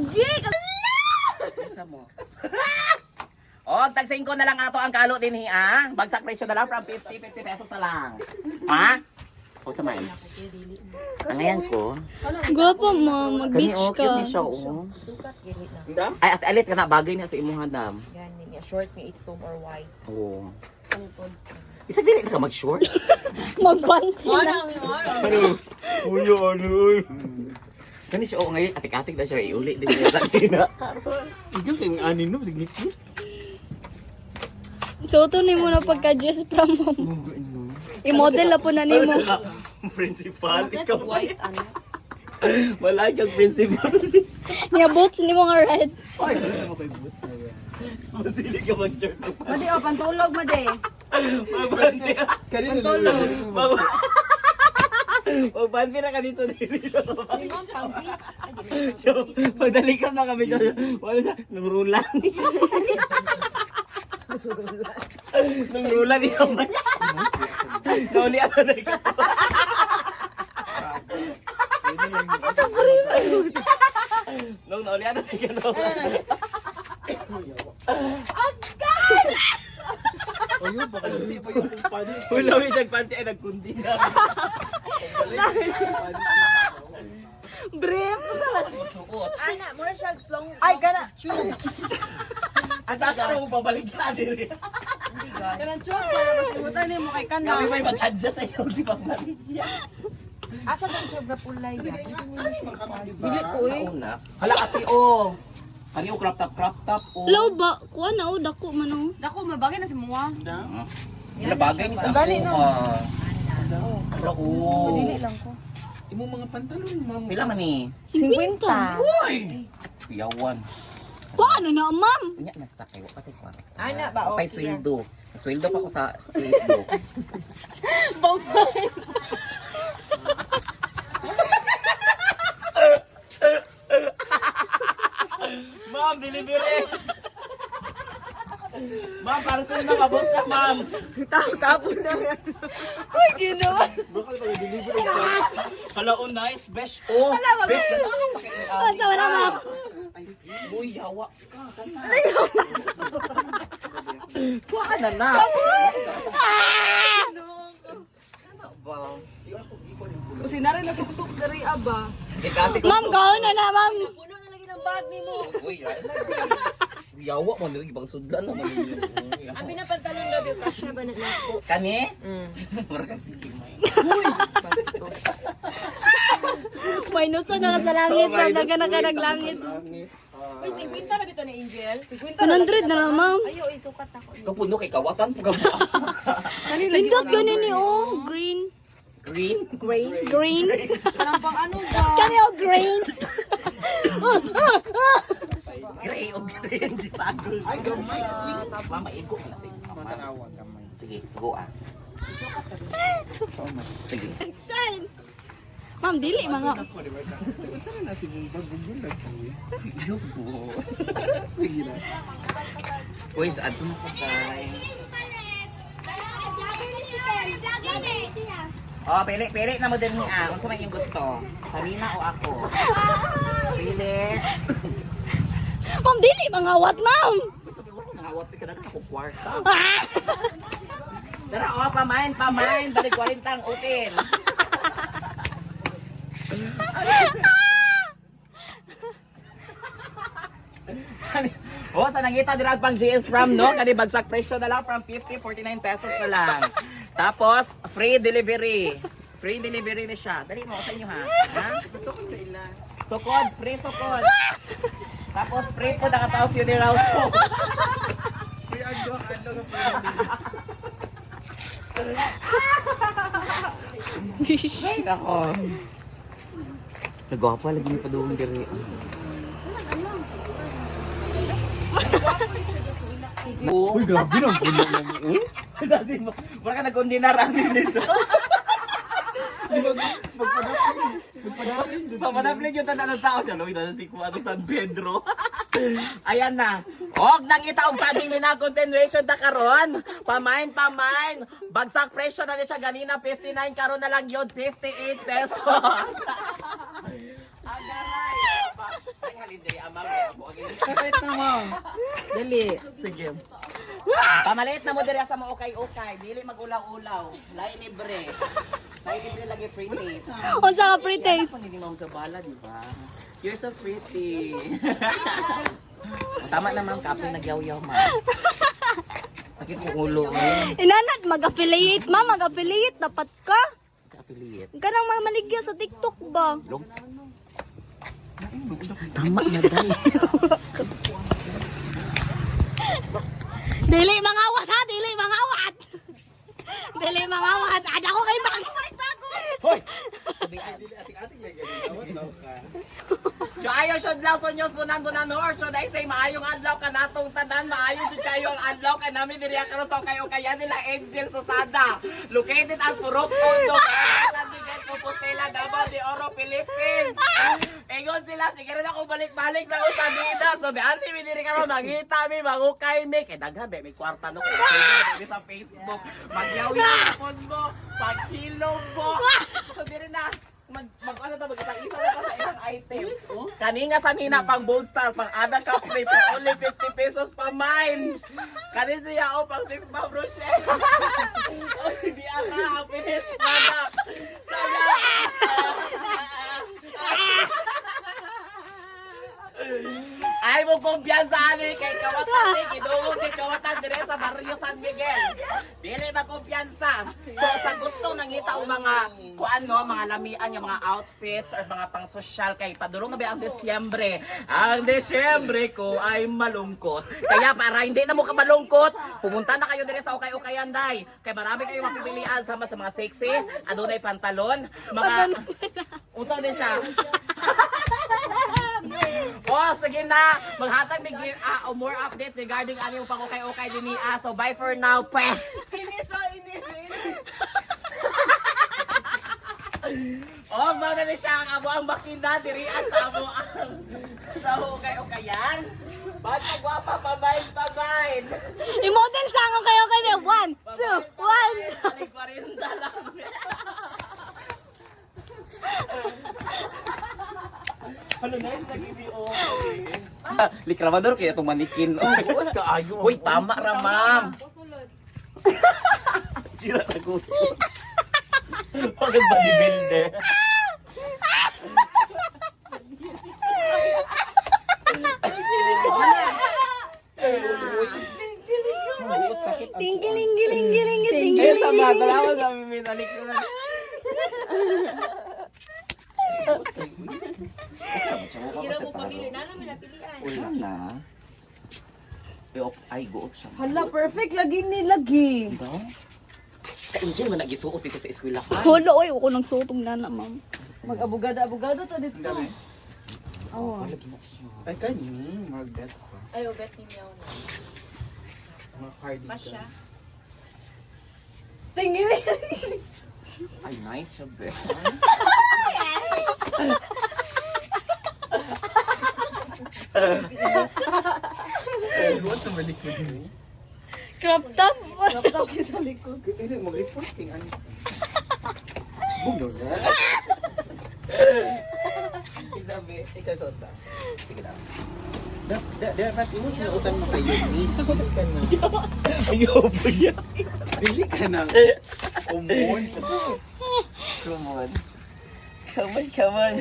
lagi! Isa mo. O, tag-5 na lang ato ang kalo din ha. Bagsak presyo na lang from 50 pesos na lang. Ha? O, samayin. Ang ngayon ko. Gwapo mo, Kani mag-beach o, cute ni ka. siya o. Sukat gini na. Ay, at alit ka na, bagay na sa imuha dam. Gani niya short ni itom or white. Oo. Isa dili ka mag-short. Magpanty na. Uyo, ano? Kani siya o, ngayon, atik-atik na siya. Iuli din niya sa kina. Ikaw kayong anin no, significant. Suoto ni mo na pagka-Jess from mo. I-model na po na ni mo. Principal, ikaw pa. White ano? Wala kang principal. Niya boots ni mo nga red. Ay, ano kay boots na yan? Madili ka mag-short. Madi o pantulog madi. Magbandi. Pantulog. Magbandi na ka dito. Limon pang beach. So, magdalikas na kami dyan. Wala sa, nungrulan. Nungrulan ikaw ba? Nauli ako na ikaw. Nung nauli ako na ikaw. Ayun, baka kasi pa yung kumpanya. Wala may nagpanti ay nagkundi na. Brim! Suot. Ana, mura siya long. Ay, gana. Ang takara mo babalik ka din. Kanang chok para masimutan ni mo kay Kami kana. may mag-adjust sa iyo. Di ba Maria? Asa dang chok na pulay ya. Dili ko eh. Hala ate o. Kani o crop top o. Low ba? Kuha na o, dako man o. Dako mabagay na si Muwa. Wala bagay ni sa Dali, ako. no? Hala o. Dili lang ko. Imong mga pantalon, ma'am. Pila man ni? 50. Uy! Yawan. Kuha na na, ma'am. Kanya nasa kayo pati ko. Ana ba, Papay okay, sweldo. Sweldo pa ko sa Facebook. Ma'am, delivery! Ma'am, para sa'yo nakabot ka, ma'am. Tapon na yan. Ay, ginawa. Baka tayo-deliver ang Hala, oh, nice. Besh, oh. Besh, Ang tawa na, ma'am. Uy, yawa ka. Kuha ka na na. Ano ba? Sinari na susuk dari aba. Ikati ko. Ma'am, kuha na na, ma'am. Puno na lagi ng bag ni mo. Uy, yawa mo. Ibang sudlan naman. Abi na pantalon na di pa siya ba na nako. Kani? Parang si Kimay. May nuso na ka sa langit, ma'am. Daga na ka naglangit. Ay, 50 na bito ni Angel. 50 100 na na, ma'am. Ayo, isukat ako. Kapuno kay kawatan. Pindot ganin ni o. Green. Green? Green. Parang pang ano ba? Kani o, green. Gray o green. Gisagol. Ay, gamay. Mama, igo na sige. Matanawa, gamay. Sige, sugo ah. Sige. Ma'am, dili mga. Ako, di ba? Saan na si Bumbag? Bumbag ko eh. Yubo. Sige na. Uy, sa ato mo ko tayo. Oh, pili na mo din ah. Kung sa may yung gusto. Sarina o ako. Pili. Ma'am, dili mga what, ma'am. Gusto mo wala nangawat ka na ako kwarta. Ah! Tara, oh, pamain. Balik 40 ang utin. Oh, sa nangita dirag pang GS from no, kani bagsak presyo na lang from 50, 49 pesos na lang. Tapos free delivery. Free delivery na siya. Dali mo sa inyo ha. Ha? Gusto ko sa ila. Sukod, free sukod. Tapos free po nakatao funeral po. Free ando na Ay, nako. Nagwapa lagi ni padung diri. Uy, grabe na. Puno na mo. Sabi mo, wala ka nag-condinar dito. Papadapling yung tanda ng tao siya. Loy na si Kuya San Pedro. Ayan na. Og nang itaog saging ni na continuation ta karon. Pamain. Bagsak presyo na ni siya ganina 59 karon na lang yun 58 pesos. Agaray. dali, amang ako. Kapit na mo. Dali. Sige. Pamalit na mo diri sa mga ukay-ukay. Dili mag-ulaw-ulaw. Lain libre. Lain libre lagi free taste. Unsa ka free taste? Yan ang ma'am sa bala, di ba? You're so pretty. Tama naman, kape nagyaw-yaw, ma'am. Sakit kong ulo. Inanat, mag-affiliate ma, mag-affiliate. Dapat ka. Sa affiliate. Ka nang maligya sa TikTok ba? Long. Tama na dahil. Dili mangawat ha, dili mangawat. Dili mangawat. Ada ko kay bago. Hoy! Sabi ay. Ating-ating lagi. Awat daw ka. So ayo siya daw sa news bunan or so dahil say maayong adlaw ka natong tanan, maayo jud kayo ang adlaw kay namin diri karon sa kayo kaya nila Angel Susada. Located at Purok Tondo, San Miguel, Compostela, Davao de Oro, Philippines. Ingon sila sige rin ako balik-balik sa Usanida. So di anti mi diri karon mangita mi mangukay mi kay daghan be may kwarta no kay sa Facebook. Magyaw-yaw pon mo, paghilom mo. So diri na ano ta mag-isa na pa sa ilang item. Kani nga sa nina pang Bold Star, pang Ada Capri, pang only 50 pesos pa mine. Kani siya o pang 6 pa brochette. O hindi ana, finish product. Sana. Ay mo kumpiyansa ani kay kawatan ni gidungog ni kawatan dire sa Barrio San Miguel. Dili ba kumpiyansa. So sa gusto nangita og mga kuan no, mga lamian nga mga outfits or mga pang social kay padulong na ba ang Disyembre. Ang Disyembre ko ay malungkot. Kaya para hindi na mo ka malungkot, pumunta na kayo dire sa Ukay-Ukayan day. Kay marami kayong mapipilian sama sa mga sexy, adunay pantalon, mga unsa din siya. Oh, sige na. Maghatag mig more update regarding ano yung pang-ukay-ukay din ni So bye for now, pe. Inis. Oh, mga na siya ang amo ang makina diri at sa amo ang sa ukay-ukayan. Ba't magwapa pabayin. I-model sa ako kayo kay 1, 2, 1. Balik pa rin lang. Hello, nice na video. Likramador kaya itong manikin. Buwan ka ayo. Uy, tama ra, ma'am. Tira na ko. Pagod bodybuilder. Tinggiling. Eh, sama talawa sa mimitalik ko na. Hira mo pamilya na namin napilian. Wala na. Ay, go siya. Hala, perfect lagi ni lagi. Diba? Ka-enjoy mo nagisuot dito sa eskwela ka. Wala oy, ako nang sutong nana, ma'am. Mag-abogado ta dito. Oo. Ay, kani. Magdet pa. Ayo, bet ninyo na. Mga cardigan. Masya. Tingin. Ay, nice siya, be. Ay, buwan sa malikod mo. Crop top. Laptop sa likod. Hindi, mag-report king ano. Buno na. Ikabe, ikaw sa otas. Sige lang. Dapat mo sinuutan mo kayo ni. Ayaw po yan. Dili ka na. Umon. Come on. Come on.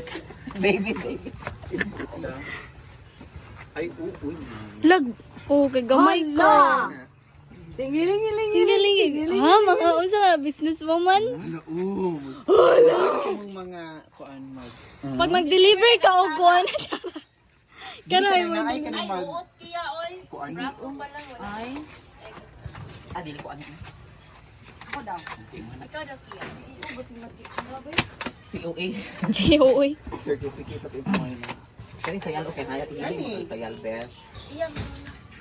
Baby. Ay, uy. Lag. Okay, gamay ka. Tinggiling. Ha, unsa ka business woman? Ano, Wala ka mong mga kuan mag. Pag mag-deliver ka og kuan. Kanay mo. Ay, ka na mag. Kiya, oy. Kuan. Braso pa lang. Ay. Ah, dili ko ano. Ako daw. Ikaw daw, Kiya. Ikaw ba sila COA. Oy. Certificate of Employment. Kani sayal okay kaya ini sayal besh. Iya.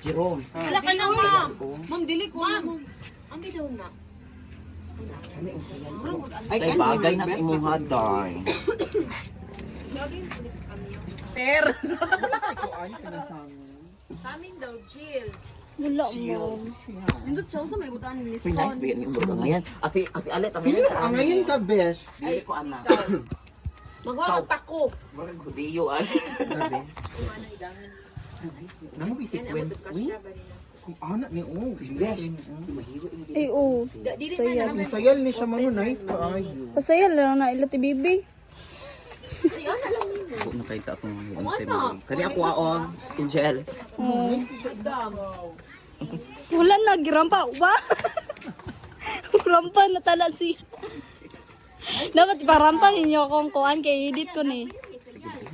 Jerome. Wala ka na, ma'am. Ma'am, dili ko. Ma'am. Ami daw na. Ay bagay na sa imong haday. Login po sa kami. Ter. Wala ka kuan ka na sa amin. Sa amin daw, Jill. Wala mo. Nindot siya sa may butaan ni Uy, nice bigyan ni umbo ngayon. Ati alet ang Pili ang ngayon ka, besh. Dili ko ana. Magwawag pa ko. Murag hudiyo ay. Grabe. Namo bi sequence. Uy. Kung anak ni oh. Besh. Ay, oo. Dili Sayal. man na. Sayal ni siya mano nice kaayo. Pasayal lang na ila ti bibi. Ay, ana lang nimo. Ako na kayo atong kani ako Angel. Wala na, girampa. Ba? Rampa na talan siya. Dapat parampa ninyo akong kuhan kay edit ko ni.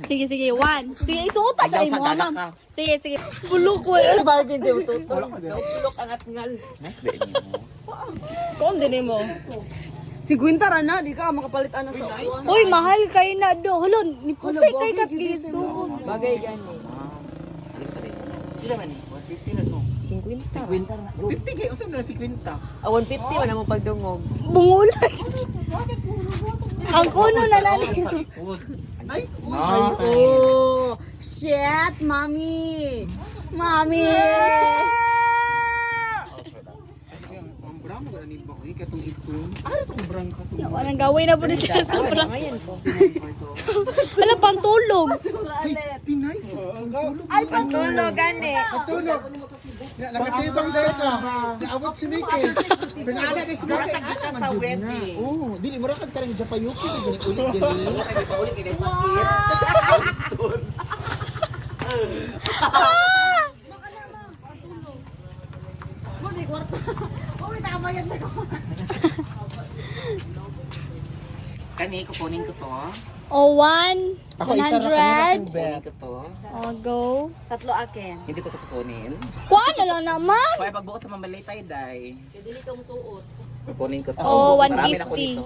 Sige, sige, one. Sige, isuot sa Ayaw imo, sa dala ma'am. ka. Sige, sige. Bulok ko. Barbie si ututol. Tulok ang atngal. Nice ba niyo? Kung din mo. Si Gwinta ra na, di ka makapalit ana sa uwan. Uy, mahal kay na do. Hulon, niputay kay kat giso. Bagay gani. Ano sa rin? Sila man ni 150 na no. 50. Winter na. 50 kay unsa na si Quinta? 150 man mo pagdungog. Bungulan. Ang kuno na nani. Sa likod. Nice. Oh, shit, mami. Mami. Ang bramo ka ni Boy katong itong. Ano tong brang ka to? Walang gawin na po dito sa sobrang. Ayan po. Wala pang tulog. Hey, nice to. Ay, patulog gani. Tulog. Nakatibang dahil ka. Naabot si Mickey. Pinala ni si Mura Mickey. siya gikan sa wedding. Oh, dili mura kag karang japayuki na gani ulit gali. Wala kay paulit kay sakit. Kani kukunin ko to. O, 1, Ako isa ra 100. Kukunin ko to. O, go. Tatlo akin. Hindi ko to kukunin. Kuha na lang naman. Kaya pagbuot sa mamalitay day. Kaya dili ka musuot. Kukunin ko to. Oh, Marami na ko 150. dito.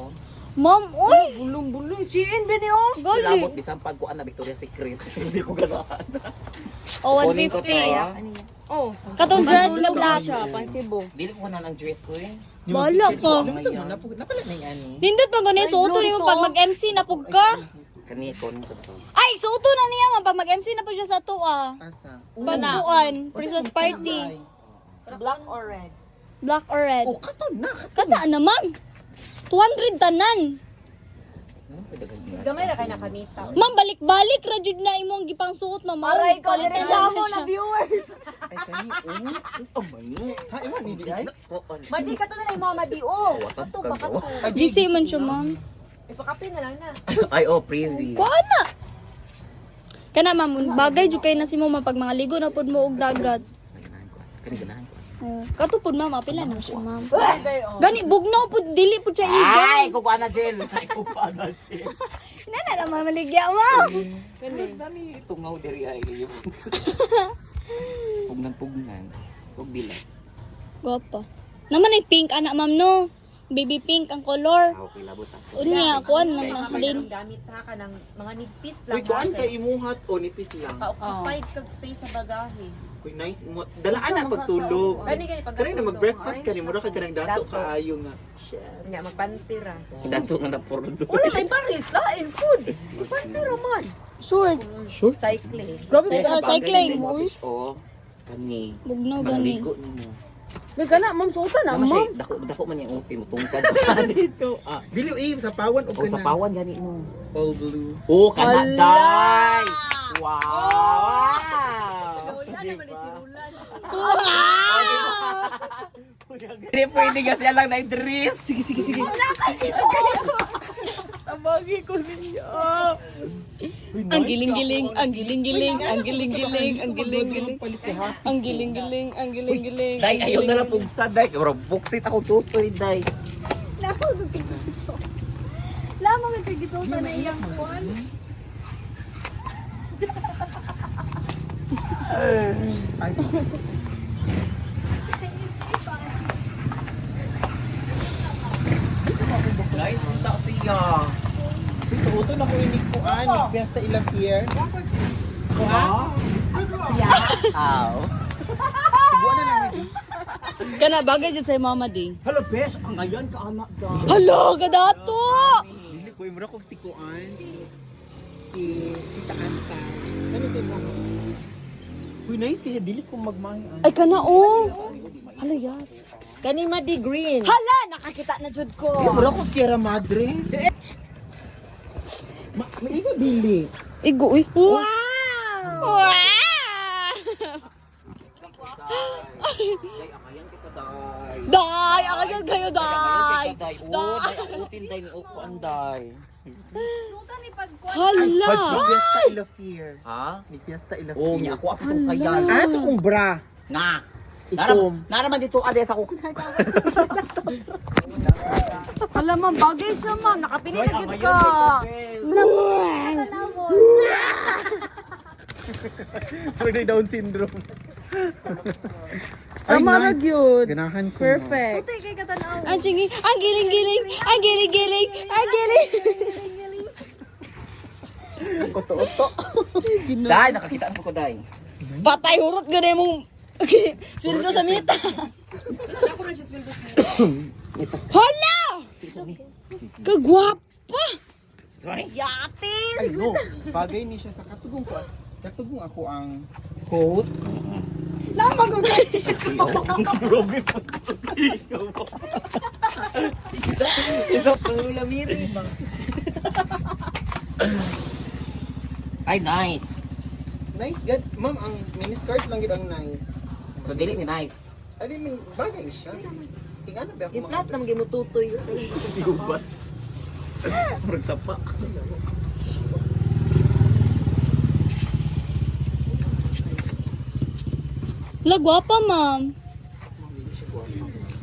Mom, uy. Bulong-bulong. Siin ba niyo? Kilabot Gali. bisang pagkuan na Victoria's Secret. Hindi ko ganahan. O, Kukunin ko to. 150. Oh. Katong dress na black. Siya, pansibo. Dili ko na ng dress ko eh. Bala ka. Napala na yung ani. Nindot pa gani, suoto nimo pag mag-MC na pug ka. Kani kunin ko to. Ay, suoto na niya man pag mag-MC na po siya sa tuwa. Asa? Pagbuan, Christmas party. Black or red? Black or red. Oh, katon na. Kata na, ma'am. 200 tanan. Gamay ra kay nakamita. Ma'am, balik-balik ra jud na imong gipang suot, ma'am. Aray ko, Palitan nireklamo siya. na viewers. Ay kani oh. Oh my. Ha, iwan ni di ay. Madi ka to na yung mga madi. Oh, kato pa kato. GC man siya, ma'am. Ipakape na lang na. Ay oh, preview. Kuha na. Kana, ma'am, bagay jud kay na si mo ma'am, pag mga ligo na pud mo og dagat. Kani ganahan ko. Oh, katupod ma'am, apila na siya, ma'am. Gani, bugnaw pud, dili pud siya Ay, igay. kukuha na Jill. Ay, kukuha na Jill. Nana na mamaligya, ma'am. Dami tungaw diri ay. Pugnan. Pug bila. Gwapa. Naman ay pink, anak, ma'am, no? Baby pink ang color. Okay, labot ako. Unya, kuha na lang din. Ang gamit ha ka ng mga nipis lang. Uy, kuan kay imuhat o nipis lang. Pa-occupied kag space sa bagahe. Uy, nice imo. Dalaan na pagtulog. Gani pag Kani na mag-breakfast kani mura kag kanang dato kaayo nga. Nya magpantira. Dato nga na pordo. Wala kay Paris, lain food. Pantira man. Sure. Cycling. Cycling. Oh, kani. Bugnaw gani. Maligo nimo. Nagka na, ma'am, suotan na, Naman siya, ma'am. dako man yung okay mo tungkad. Dito. Ah, Dili sa pawan o o sa pawan gani mo. all blue. Oh, kanaday! Wow! Wala naman ni si Rulan. Hindi pwede kasi lang na dress. Sige. Tabagi ko niya. Ang giling-giling, ang giling-giling, ang giling-giling, ang giling-giling. Ang giling-giling, ang giling-giling. Day, ayaw na lang pugsa, day. Pero buksit ako tutoy, day. Nako, lamang ang sigitota na iyang kuwan. Guys, punta siya. Ito na ko inig ko ani. Fiesta ilang here. Aw. Buwan na lang ni. Kana bagay jud sa mama di. Hello, bes. Ang ayan ka, anak ka. Hala, kadato. Dili ko mura kog si Kuan. Si Taanta. Ano din mo? Uy, nice kaya dili ko magmahi. Ay kana oh. Hala yat. Kani madi green. Hala, nakakita na jud ko. Mura ko Sierra Madre. May ikaw dili. Igo, uy. Wow! Wow! Day, akayan kita, day. Day! Akayan kayo, day! Akayan kita, day. Oo, day, akutin, day. Ni Okuan, day. Hala! May fiesta ila fear. Ha? May fiesta ila Oo, fear. niya ako apitong sayan. Ah, ito kong bra. Nga. Itom. Naraman dito, ade sa kuk. Hala, ma'am. Bagay siya, ma'am. Nakapinigit ka. Pwede Down syndrome. Tama na yun. Ganahan ko. Perfect. Puti kay katanaw. Ang chigi, ang giling-giling, ang giling-giling, ang giling. Oto-oto. Day, nakakitaan ko ko, day. Patay hurot gano'n mong sweldo sa mita. Ako na siya sweldo sa Hala! Kagwapa! Sorry? Yatis! Ay, no. Bagay ni siya sa katugong ko. Katugong ako ang coat. Namagugay! Isa pang lulamiri, bang. Ay, nice. Nice, good. Ma'am, ang mini skirt lang yun ang nice. So, dili ni nice. Ay, may bagay siya. Tingnan ba ako Flat naman gimututoy. Ubas. Murag sapa. Hala, gwapa, ma'am.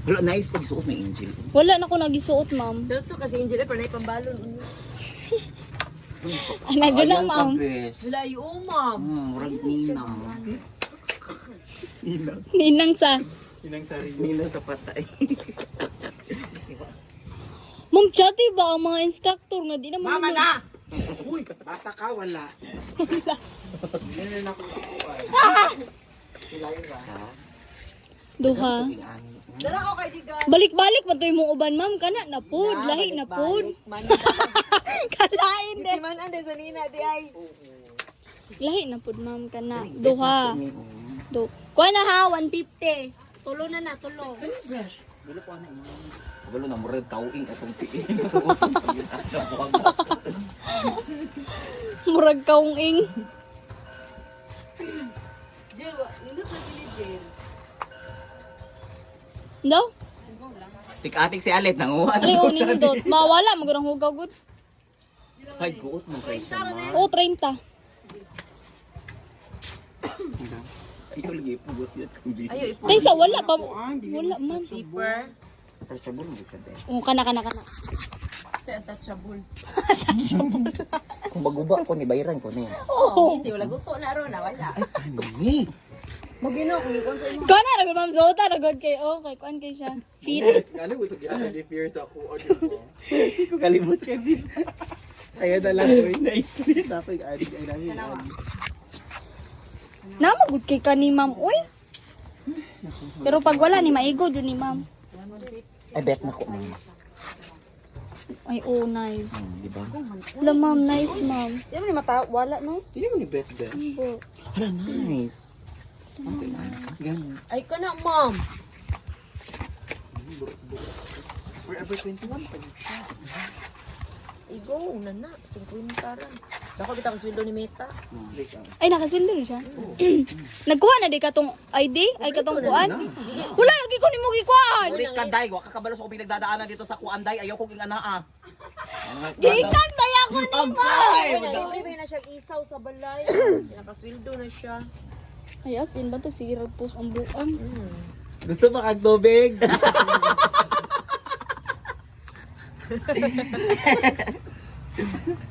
Wala, nice ko gisuot may angel. Wala na ko nagisuot, ma'am. Sales to kasi Angel pero na pambalon. Nandiyo na, ma'am. Wala yung ma'am. Murag ninang. Ninang. Ninang sa. Inang sarili. Ninang sa patay. Ma'am, chati ba ang mga instructor nga di naman. Mama na! Uy, basa ka, wala. Yan na ako sukuan. Sila yun ba? Duha. Dala ko kay Diga. Balik-balik man to yung uban, ma'am. Kana, napod. Lahi, napod. Kalain Di din. man ande sa nina di ay. Lahi, napod, ma'am. Kana. Duha. Kuha na ha, 150. Tulo na na, tulo. Dili ko ana imong. Kabalo na murag kauing atong tiin. Murag kaung ing. Jill, nindot na dili Jill. No? Tik-atik si Alet nanguha. Ay, o nindot. Mawala, magurang hugaw good. Ay, guot mo kay siya, ma. O, 30. Ayaw lagi pugos yun kung di. Ayo ipo. Tay, sa wala pa. Wala, ma'am. Zipper. Stretchable mo siya, te. O, kana. Sa untouchable. Kung maguba ko ni bayran ko niya. Oh, easy wala guto na ron na wala. Ano ni? Magino kung ikon sa imo. Kana, ragod, ma'am. Sota, ragod kay. Okay, kuan kay siya. Fit. Ano ko ito gano'n ni fear sa ako. Ano mo? Ko kalimot kay bis. Ayun na lang. Nice. Dapat adik ay namin. Namagod kay ka ni ma'am. Uy. Pero pag wala ni maigo, dun ni ma'am. Ay, bet na ko, ma'am. Ay, oh, nice. Di ba? Wala, ma'am. Nice, ma'am. Yan ni mata. Wala, no? Hindi mo ni bet bet. Bo. Hala, nice. Okay na. Ganun. Ay ka na, ma'am. Forever 21 pa din siya. Igo, una na. 50 ran. Dako kita ka sweldo ni Meta. Ay, nakasweldo rin siya. Nagkuha na di ka tong ID? Ay, katong kuan? Wala, lagi ko ni mo gikuan. Ulit ka, day. Waka kabalo sa kuming nagdadaanan dito sa Kuanday. Ayaw kong ingana, ah. Gikan kaya ko ni ma'am. Ay, libre na siya isaw sa balay. Nakasweldo na siya. Ay, asin ba to? Sige, post ang buang. Gusto ba kag tubig?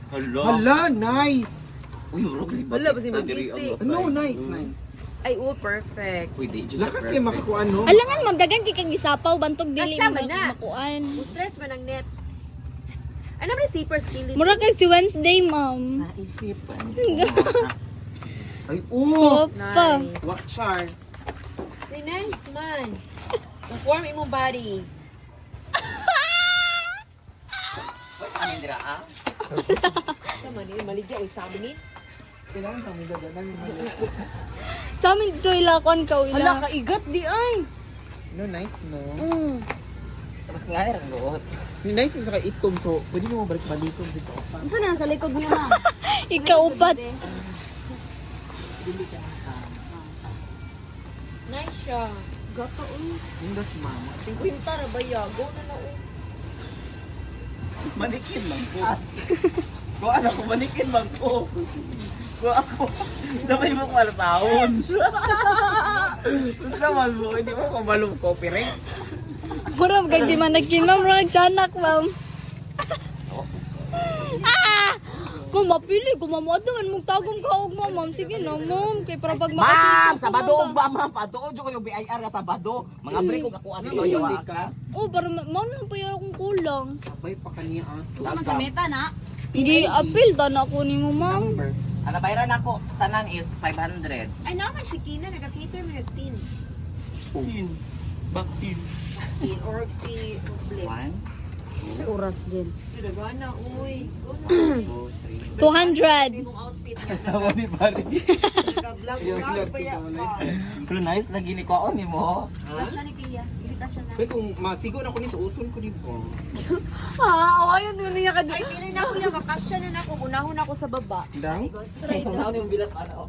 Hala. Hala, nice. Uy, urog si Hala, Batista. basi diri mag-easy. ang No, side. nice, nice. Ay, oh, perfect. Uy, di. Diyos Lakas sa kayo perfect. makakuha, no? Alangan, ma'am, dagan kay kang gisapaw, bantog dili Kasya mo man na. makuan. Stretch man ang net. Ano ba yung zipper skill? Mura kay si Wednesday, ma'am. Naisipan. Ay, oo. Opa. Nice. Wakchar. Ay, nice man. Inform imong body. What's amin dira, ah? Tama ni, maligya. Uy, sabi ni. Kailangan kami gaganan yung mga... Sa amin dito ilakuan ka, Hala, ila. kaigat di ay. No, nice, no? Mm. Mas nga rin ang guot. Nice yung saka itom, so pwede mo balik-balikan dito. Ano na sa likod niya, ma'am? Ikaw upat. Nice siya. Gato, Indot mama. Kwinta ra ba yago na na Manikin lang ko. Ko ano ko manikin lang ko. Ko ako. Damay mo ko alatahon. Sa man mo, hindi mo ko malong copyright. Murag kag di man nagkin, ma'am. Murag tiyanak, ma'am. Kung mapili, kung mamuadaman mong tagong kaog mo, ma'am. Sige na, ma'am. Kay para pag Ma'am, Sabado ba ma'am? Patuod ko yung BIR nga Sabado. Mga break ko ako ano Ano yo hindi ka? Oh, para mauna pa yun akong kulang. Sabay pa kaniya ah. Gusto man sa meta, na? Hindi appeal ta na ko ni mo, ma'am. Number. Ang bayaran ako tanan is 500. Ay, naman si Kina, nag-cater mo nag-tin. Bakit? Or si Bliss. 1 Sa oras din. Gana, uy. 200. Yung outfit niya. Asawa ni Pari. Nag-vlog Yung vlog vlog pa yan. ko ulit. Pero nice lagi ni ko ni mo. Itasyon ni Pia. Itasyon na. Kaya kung masigo na ko ni sa uton ko di ba? Ayaw din niya ka Ay, pili na ako yung makasya na ako. Unahon ako sa baba. Dang? Ano yung bilas ano?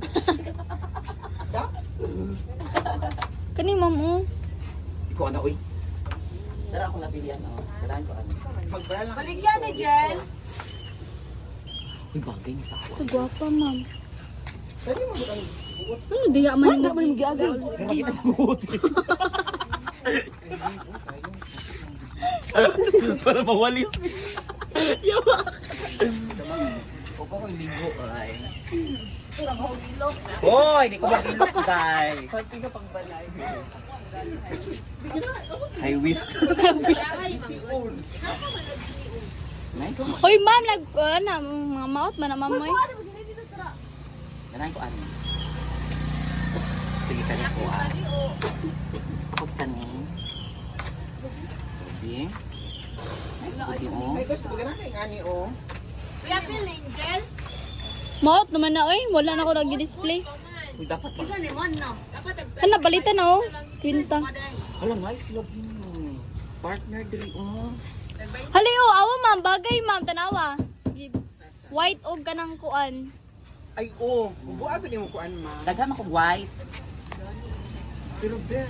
Kani, ma'am, oh. Ikaw ano uy. Tara ako napilian ako. Kailangan ko ano. Magbara lang. Baligyan ni Jen. Uy, bagay ni sa ako. Kagwapa, ma'am. Saan yung mga Ano, diya man mo. Pero kita sa buhot. Para mawalis. Yawa. Opo ko ligo ay. Hoy, di ko magilok guys. Pati ka pang balay. I wish. Nice. Hoy, ma'am, mga maot man na, ma'am, oy. Kailangan ko ano. Sige, kaya ko ah. Tapos kani. Okay. Nice puti mo. Ay, gusto ko ganun kay Ani oh. Kuya Piling, Jen. Maot naman na, oy. Wala na ako nag-display. Uy, dapat ba? Isa ni Mon, no? Ano, balita na, oh. Quinta. Hala, nice love mo. Partner dili oh. Hali, oh, awa, ma'am. Bagay, ma'am. Tanawa. White og kanang kuan. Ay, oh. Buwa ko ni mo kuan ma. Daghan ako white. Pero be.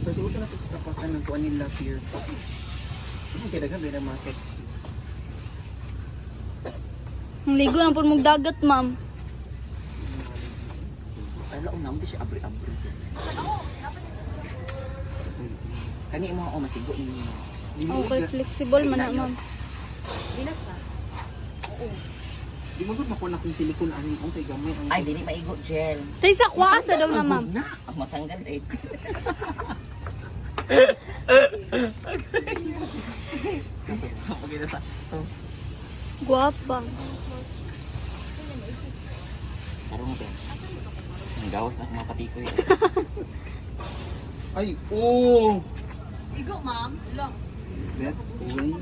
Kasi uto na to sa kapatan ng kuan nila here. Ano kaya daghan ba na mga text? Ang ligo na po mong dagat, ma'am. Ala, unang di siya abri-abri. Kani mo ako masigo ni. Okay, flexible man na, ma'am. Di mo gud makuha na kung silikon ani ang kay gamay ang. Ay, dili maigo gel. Tay sa kwaasa daw na, ma'am. Na, ang matanggal eh. Okay na sa. Guwapa. Tarong ba? Ang gawas na mga patikoy. Ay, oh. Igo, ma'am. Lang. Bet, uy.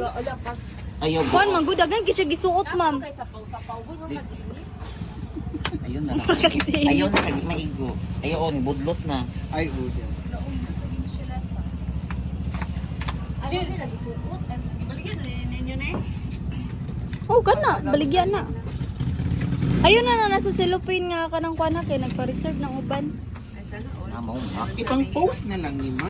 Ala, pas. Ayaw Kuan, go. manggudagan kaya siya gisuot, ma'am. Kay sapaw-sapaw. Gulo ka Ayun na lang. Ayaw na kagi maigo. Ayaw ni budlot na. Ay, oh. Jen, lagi suot. Ibaligyan ninyo na eh. Oh, kana. Baligyan na. Ayun na nasa cellophane nga kanang kuan na kay nagpa-reserve ng uban. Namaw. Ipang post na lang ni ma.